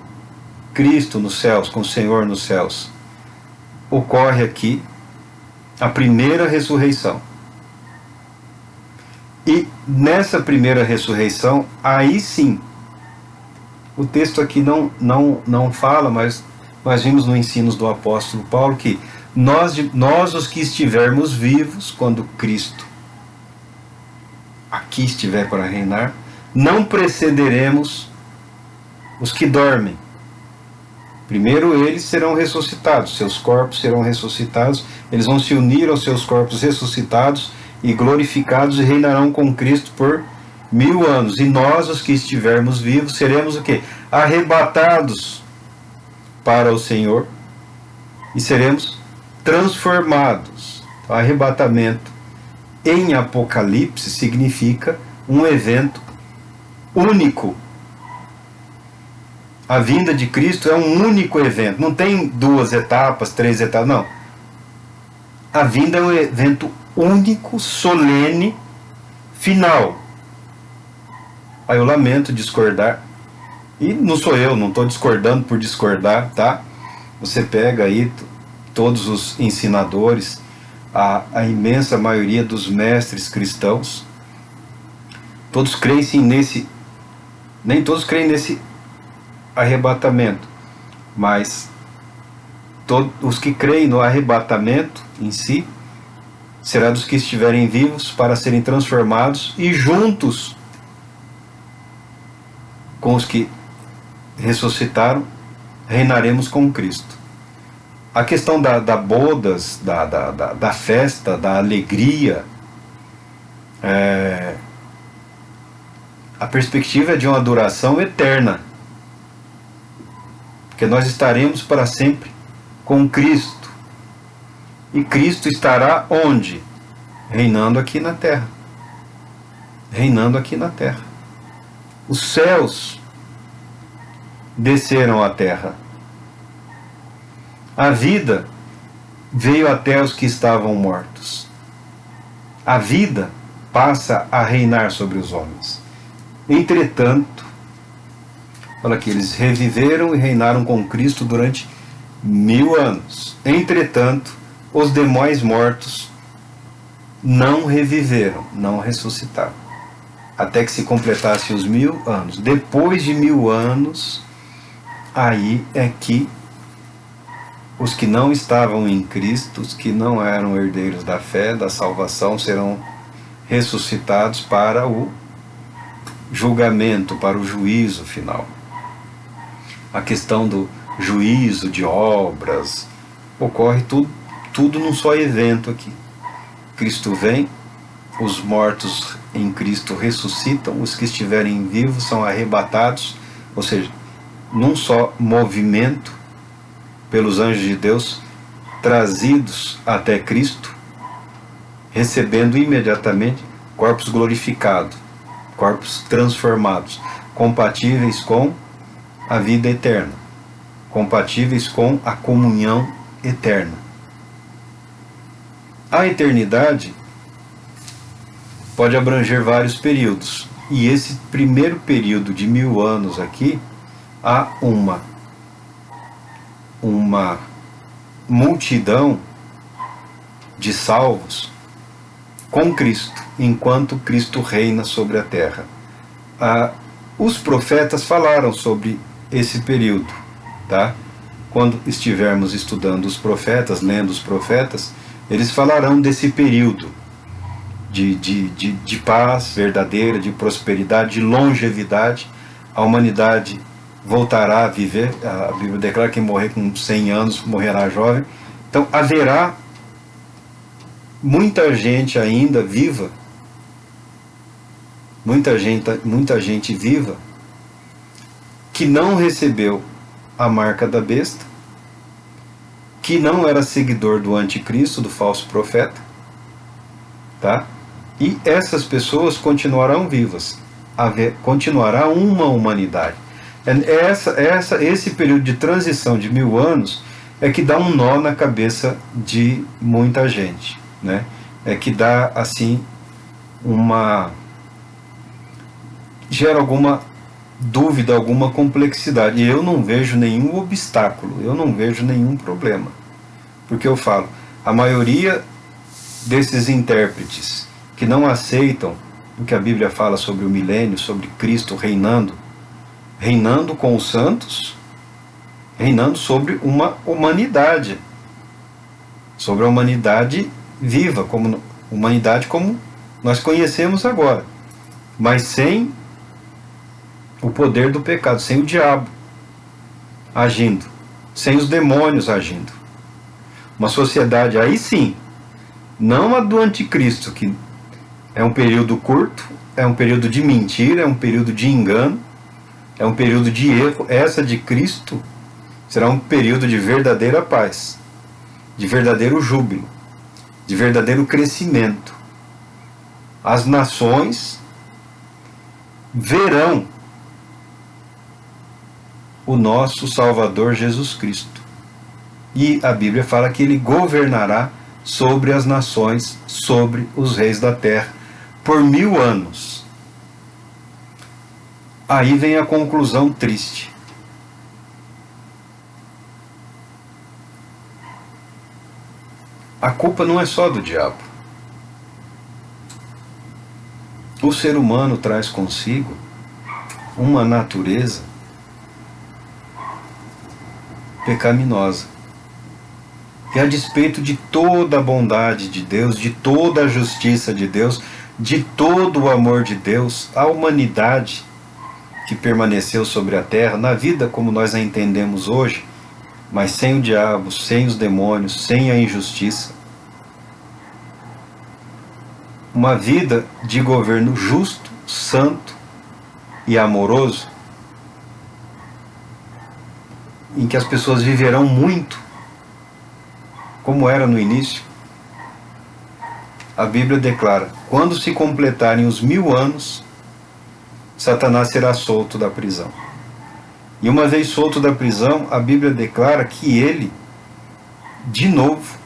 [SPEAKER 1] Cristo nos céus, com o Senhor nos céus. Ocorre aqui a primeira ressurreição. E nessa primeira ressurreição, aí sim, o texto aqui não fala, mas nós vimos no ensinos do apóstolo Paulo que nós os que estivermos vivos, quando Cristo aqui estiver para reinar, não precederemos os que dormem. Primeiro eles serão ressuscitados, seus corpos serão ressuscitados, eles vão se unir aos seus corpos ressuscitados e glorificados e reinarão com Cristo por 1000 anos. E nós, os que estivermos vivos, seremos o quê? Arrebatados para o Senhor e seremos transformados. O arrebatamento em Apocalipse significa um evento único. A vinda de Cristo é um único evento, não tem 2 etapas, 3 etapas, não. A vinda é um evento único, solene, final. Aí eu lamento discordar, e não sou eu, não estou discordando por discordar, tá? Você pega aí todos os ensinadores, a imensa maioria dos mestres cristãos, todos creem sim nesse, nem todos creem nesse arrebatamento, mas todos os que creem no arrebatamento em si, será dos que estiverem vivos para serem transformados e juntos com os que ressuscitaram, reinaremos com Cristo. A questão da bodas, da festa, da alegria, a perspectiva é de uma duração eterna, porque nós estaremos para sempre com Cristo. E Cristo estará onde? Reinando aqui na terra. Reinando aqui na terra. Os céus desceram à terra. A vida veio até os que estavam mortos. A vida passa a reinar sobre os homens. Entretanto, fala que eles reviveram e reinaram com Cristo durante 1000 anos. Entretanto, os demais mortos não reviveram, não ressuscitaram, até que se completassem os 1000 anos. Depois de 1000 anos, aí é que os que não estavam em Cristo, os que não eram herdeiros da fé, da salvação, serão ressuscitados para o julgamento, para o juízo final. A questão do juízo de obras, ocorre tudo num só evento aqui. Cristo vem, os mortos em Cristo ressuscitam, os que estiverem vivos são arrebatados, ou seja, num só movimento, pelos anjos de Deus, trazidos até Cristo, recebendo imediatamente corpos glorificados, corpos transformados, compatíveis com a vida eterna, compatíveis com a comunhão eterna. A eternidade pode abranger vários períodos, e esse primeiro período de 1000 anos aqui, há uma multidão de salvos com Cristo, enquanto Cristo reina sobre a terra. Os profetas falaram sobre esse período, tá? Quando estivermos estudando os profetas, lendo os profetas, eles falarão desse período. de paz verdadeira, de prosperidade, de longevidade. A humanidade voltará a viver, a Bíblia declara que morrer com 100 anos morrerá jovem. Então haverá muita gente ainda viva, muita gente viva que não recebeu a marca da besta, que não era seguidor do anticristo, do falso profeta, tá? E essas pessoas continuarão vivas, continuará uma humanidade. Esse período de transição de 1000 anos é que dá um nó na cabeça de muita gente, né? É que dá assim gera alguma dúvida, alguma complexidade. E eu não vejo nenhum obstáculo, eu não vejo nenhum problema. Porque eu falo, a maioria desses intérpretes que não aceitam o que a Bíblia fala sobre o milênio, sobre Cristo reinando com os santos, reinando sobre uma humanidade, sobre a humanidade viva, como humanidade como nós conhecemos agora, mas sem o poder do pecado, sem o diabo agindo, sem os demônios agindo. Uma sociedade, aí sim, não a do anticristo, que é um período curto, é um período de mentira, é um período de engano, é um período de erro. Essa de Cristo será um período de verdadeira paz, de verdadeiro júbilo, de verdadeiro crescimento. As nações verão o nosso Salvador Jesus Cristo. E a Bíblia fala que ele governará sobre as nações, sobre os reis da terra, por 1000 anos. Aí vem a conclusão triste. A culpa não é só do diabo. O ser humano traz consigo uma natureza pecaminosa. E a despeito de toda a bondade de Deus, de toda a justiça de Deus, de todo o amor de Deus, a humanidade que permaneceu sobre a terra, na vida como nós a entendemos hoje, mas sem o diabo, sem os demônios, sem a injustiça, uma vida de governo justo, santo e amoroso, em que as pessoas viverão muito, como era no início. A Bíblia declara, quando se completarem os 1000 anos, Satanás será solto da prisão. E uma vez solto da prisão, a Bíblia declara que ele, de novo,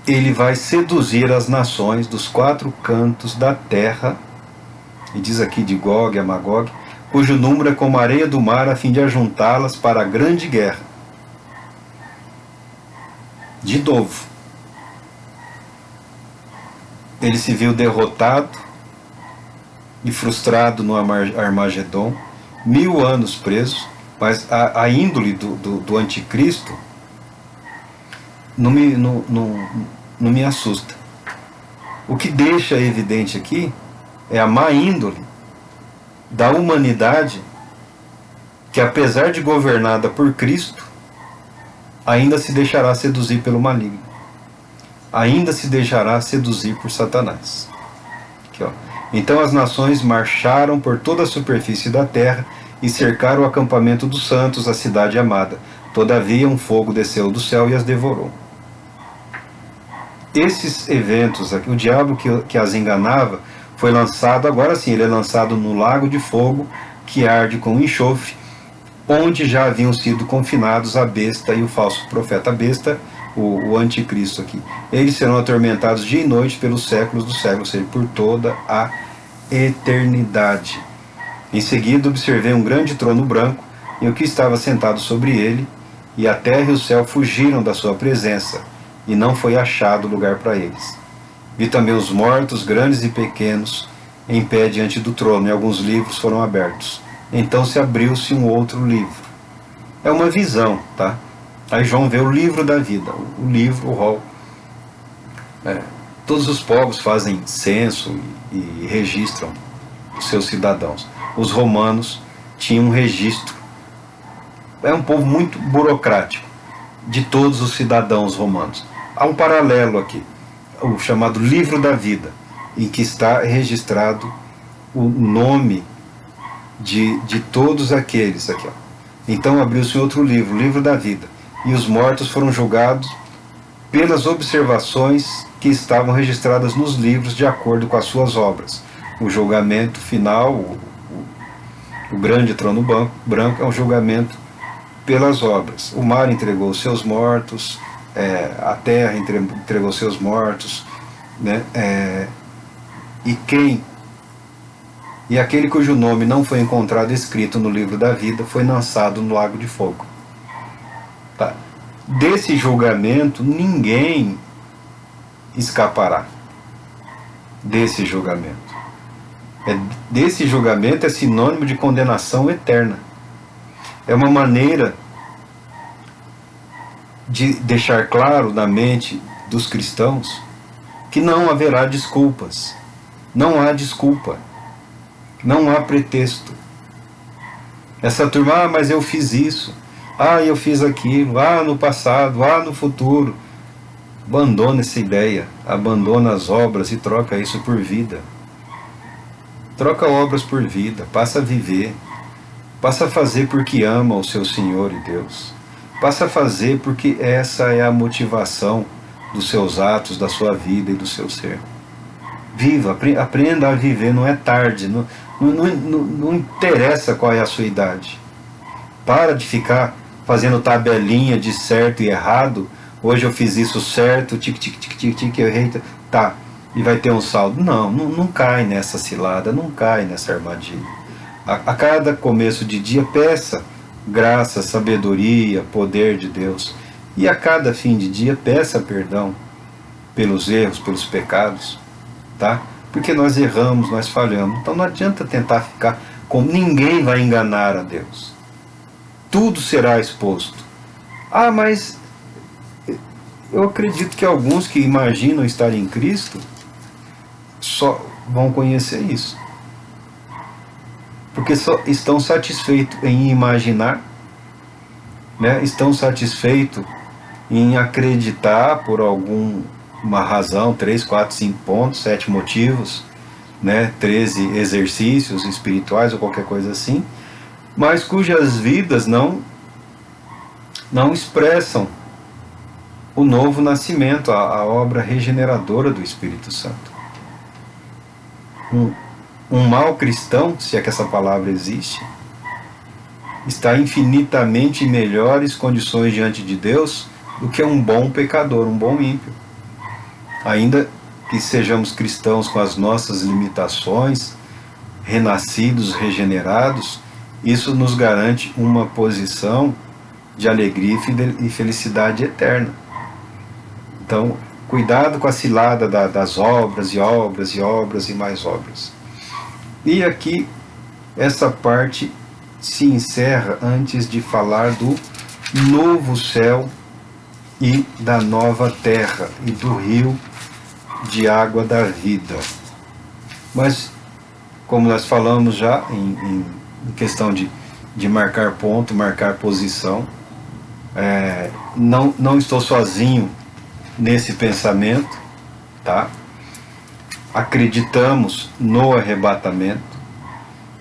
[SPEAKER 1] ele vai seduzir as nações dos 4 cantos da terra, e diz aqui de Gog a Magog, cujo número é como a areia do mar, a fim de ajuntá-las para a grande guerra. De novo, ele se viu derrotado e frustrado no Armagedon, 1000 anos preso, mas a índole do anticristo não me assusta. O que deixa evidente aqui é a má índole da humanidade, que apesar de governada por Cristo, ainda se deixará seduzir pelo maligno, ainda se deixará seduzir por Satanás. Aqui, ó. Então as nações marcharam por toda a superfície da terra e cercaram o acampamento dos santos, a cidade amada. Todavia um fogo desceu do céu e as devorou. Esses eventos, o diabo que as enganava, foi lançado, agora sim, ele é lançado no lago de fogo, que arde com enxofre, onde já haviam sido confinados a besta e o falso profeta. A besta, o anticristo aqui. Eles serão atormentados dia e noite pelos séculos dos séculos, ou seja, por toda a eternidade. Em seguida observei um grande trono branco, e o que estava sentado sobre ele, e a terra e o céu fugiram da sua presença, e não foi achado lugar para eles. Vi também os mortos, grandes e pequenos, em pé diante do trono, e alguns livros foram abertos. Então se abriu-se um outro livro. É uma visão, tá? Aí João vê o livro da vida, o livro, o rol. Todos os povos fazem censo e registram os seus cidadãos. Os romanos tinham um registro. É um povo muito burocrático, de todos os cidadãos romanos. Há um paralelo aqui, o chamado Livro da Vida, em que está registrado o nome de todos aqueles aqui, ó. Então abriu-se outro livro, o Livro da Vida, e os mortos foram julgados pelas observações que estavam registradas nos livros de acordo com as suas obras. O julgamento final, o grande trono branco, é um julgamento pelas obras. O mar entregou seus mortos, a terra entregou seus mortos, né? E aquele cujo nome não foi encontrado escrito no livro da vida foi lançado no lago de fogo. Tá? Desse julgamento ninguém escapará. Desse julgamento. Desse julgamento é sinônimo de condenação eterna. É uma maneira de deixar claro na mente dos cristãos que não haverá desculpas. Não há desculpa. Não há pretexto. Essa turma, mas eu fiz isso, eu fiz aquilo, no passado, no futuro. Abandona essa ideia, abandona as obras e troca isso por vida. Troca obras por vida, passa a viver, passa a fazer porque ama o seu Senhor e Deus. Passa a fazer porque essa é a motivação dos seus atos, da sua vida e do seu ser. Viva, aprenda a viver, não é tarde, não interessa qual é a sua idade. Para de ficar fazendo tabelinha de certo e errado. Hoje eu fiz isso certo, eu errei, tá, e vai ter um saldo. Não cai nessa cilada, não cai nessa armadilha. A cada começo de dia peça graça, sabedoria, poder de Deus. E a cada fim de dia peça perdão pelos erros, pelos pecados, tá? Porque nós erramos, nós falhamos. Então não adianta tentar ficar como ninguém vai enganar a Deus. Tudo será exposto. Mas eu acredito que alguns que imaginam estar em Cristo só vão conhecer isso. Porque só estão satisfeitos em imaginar, né? Estão satisfeitos em acreditar por alguma razão, 3, 4, 5 pontos, 7 motivos, né? 13 exercícios espirituais ou qualquer coisa assim, mas cujas vidas não expressam o novo nascimento, a obra regeneradora do Espírito Santo. Um mau cristão, se é que essa palavra existe, está infinitamente em melhores condições diante de Deus do que um bom pecador, um bom ímpio. Ainda que sejamos cristãos com as nossas limitações, renascidos, regenerados, isso nos garante uma posição de alegria e felicidade eterna. Então, cuidado com a cilada das obras e obras e obras e mais obras. E aqui, essa parte se encerra antes de falar do novo céu e da nova terra e do rio de água da vida. Mas, como nós falamos já em questão de marcar ponto, marcar posição, não estou sozinho nesse pensamento, tá? Acreditamos no arrebatamento,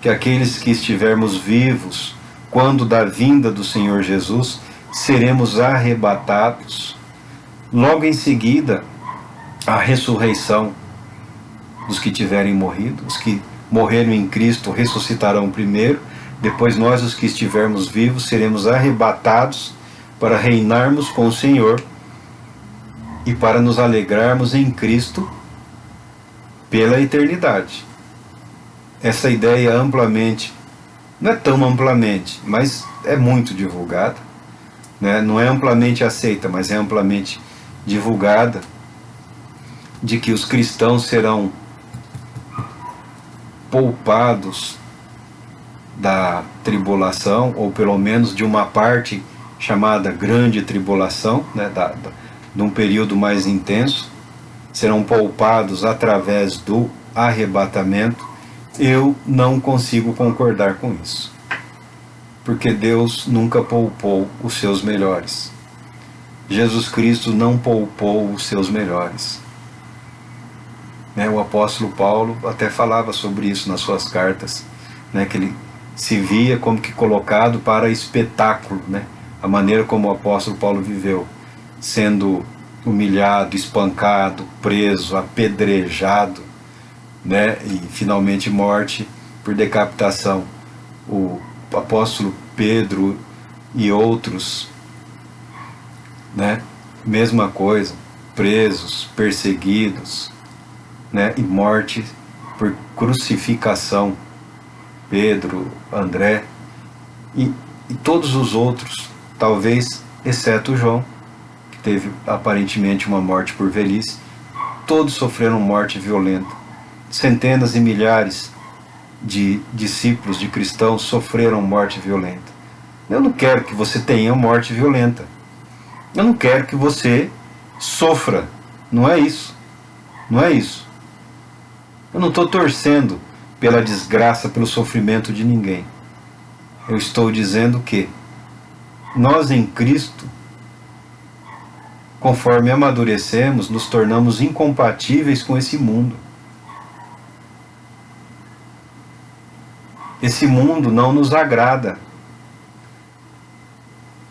[SPEAKER 1] que aqueles que estivermos vivos quando da vinda do Senhor Jesus, seremos arrebatados. Logo em seguida, a ressurreição dos que tiverem morrido. Os que morreram em Cristo ressuscitarão primeiro, depois nós, os que estivermos vivos, seremos arrebatados para reinarmos com o Senhor e para nos alegrarmos em Cristo pela eternidade. Essa ideia amplamente, não é tão amplamente, mas é muito divulgada, né? Não é amplamente aceita, mas é amplamente divulgada, de que os cristãos serão poupados da tribulação, ou pelo menos de uma parte chamada grande tribulação, né? De um período mais intenso, serão poupados através do arrebatamento, eu não consigo concordar com isso. Porque Deus nunca poupou os seus melhores. Jesus Cristo não poupou os seus melhores. O apóstolo Paulo até falava sobre isso nas suas cartas, que ele se via como que colocado para espetáculo, a maneira como o apóstolo Paulo viveu, sendo humilhado, espancado, preso, apedrejado, e finalmente morte por decapitação. O apóstolo Pedro e outros, mesma coisa, presos, perseguidos, e morte por crucificação. Pedro, André e todos os outros, talvez exceto João, que teve aparentemente uma morte por velhice, todos sofreram morte violenta. Centenas e milhares de discípulos, de cristãos, sofreram morte violenta. Eu não quero que você tenha morte violenta. Eu não quero que você sofra. Não é isso. Não é isso. Eu não estou torcendo pela desgraça, pelo sofrimento de ninguém. Eu estou dizendo que nós em Cristo, conforme amadurecemos, nos tornamos incompatíveis com esse mundo. Esse mundo não nos agrada.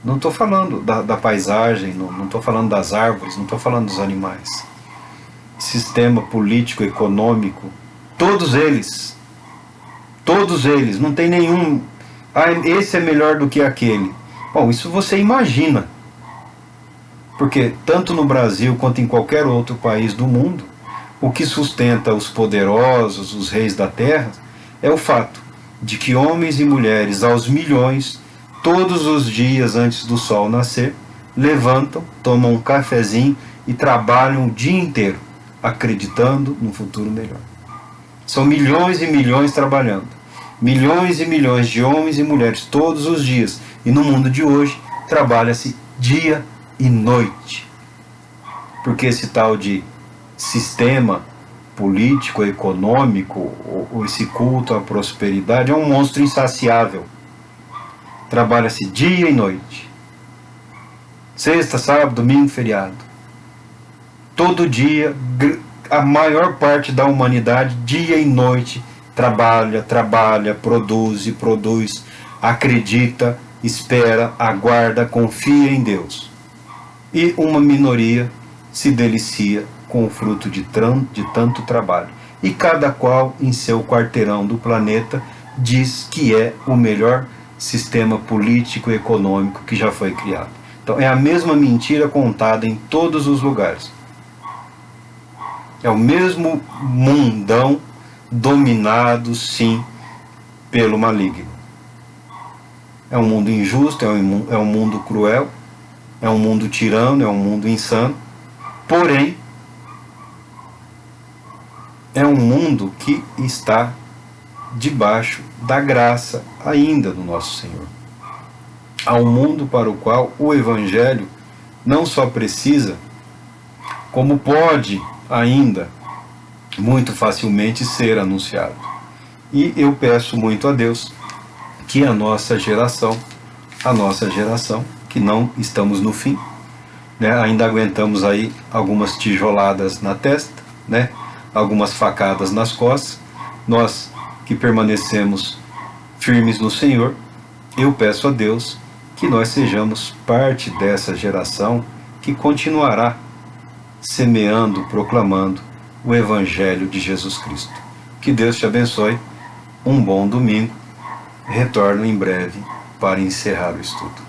[SPEAKER 1] Não estou falando da paisagem, não estou falando das árvores, não estou falando dos animais. Sistema político, econômico, todos eles, não tem nenhum, esse é melhor do que aquele. Bom, isso você imagina. Porque tanto no Brasil quanto em qualquer outro país do mundo, o que sustenta os poderosos, os reis da terra, é o fato de que homens e mulheres aos milhões, todos os dias antes do sol nascer, levantam, tomam um cafezinho e trabalham o dia inteiro, acreditando num futuro melhor. São milhões e milhões trabalhando. Milhões e milhões de homens e mulheres todos os dias. E no mundo de hoje, trabalha-se dia e noite. Porque esse tal de sistema político, econômico, ou esse culto à prosperidade é um monstro insaciável. Trabalha-se dia e noite. Sexta, sábado, domingo, feriado. Todo dia, a maior parte da humanidade, dia e noite, trabalha, produz, acredita, espera, aguarda, confia em Deus. E uma minoria se delicia com o fruto de tanto trabalho. E cada qual em seu quarteirão do planeta diz que é o melhor sistema político e econômico que já foi criado. Então é a mesma mentira contada em todos os lugares. É o mesmo mundão dominado, sim, pelo maligno. É um mundo injusto, é um mundo cruel, é um mundo tirano, é um mundo insano. Porém, é um mundo que está debaixo da graça ainda do nosso Senhor. Há um mundo para o qual o Evangelho não só precisa, como pode ainda muito facilmente ser anunciado. E eu peço muito a Deus que a nossa geração, que não estamos no fim, ainda aguentamos aí algumas tijoladas na testa, algumas facadas nas costas, nós que permanecemos firmes no Senhor, eu peço a Deus que nós sejamos parte dessa geração que continuará semeando, proclamando o Evangelho de Jesus Cristo. Que Deus te abençoe, um bom domingo, retorno em breve para encerrar o estudo.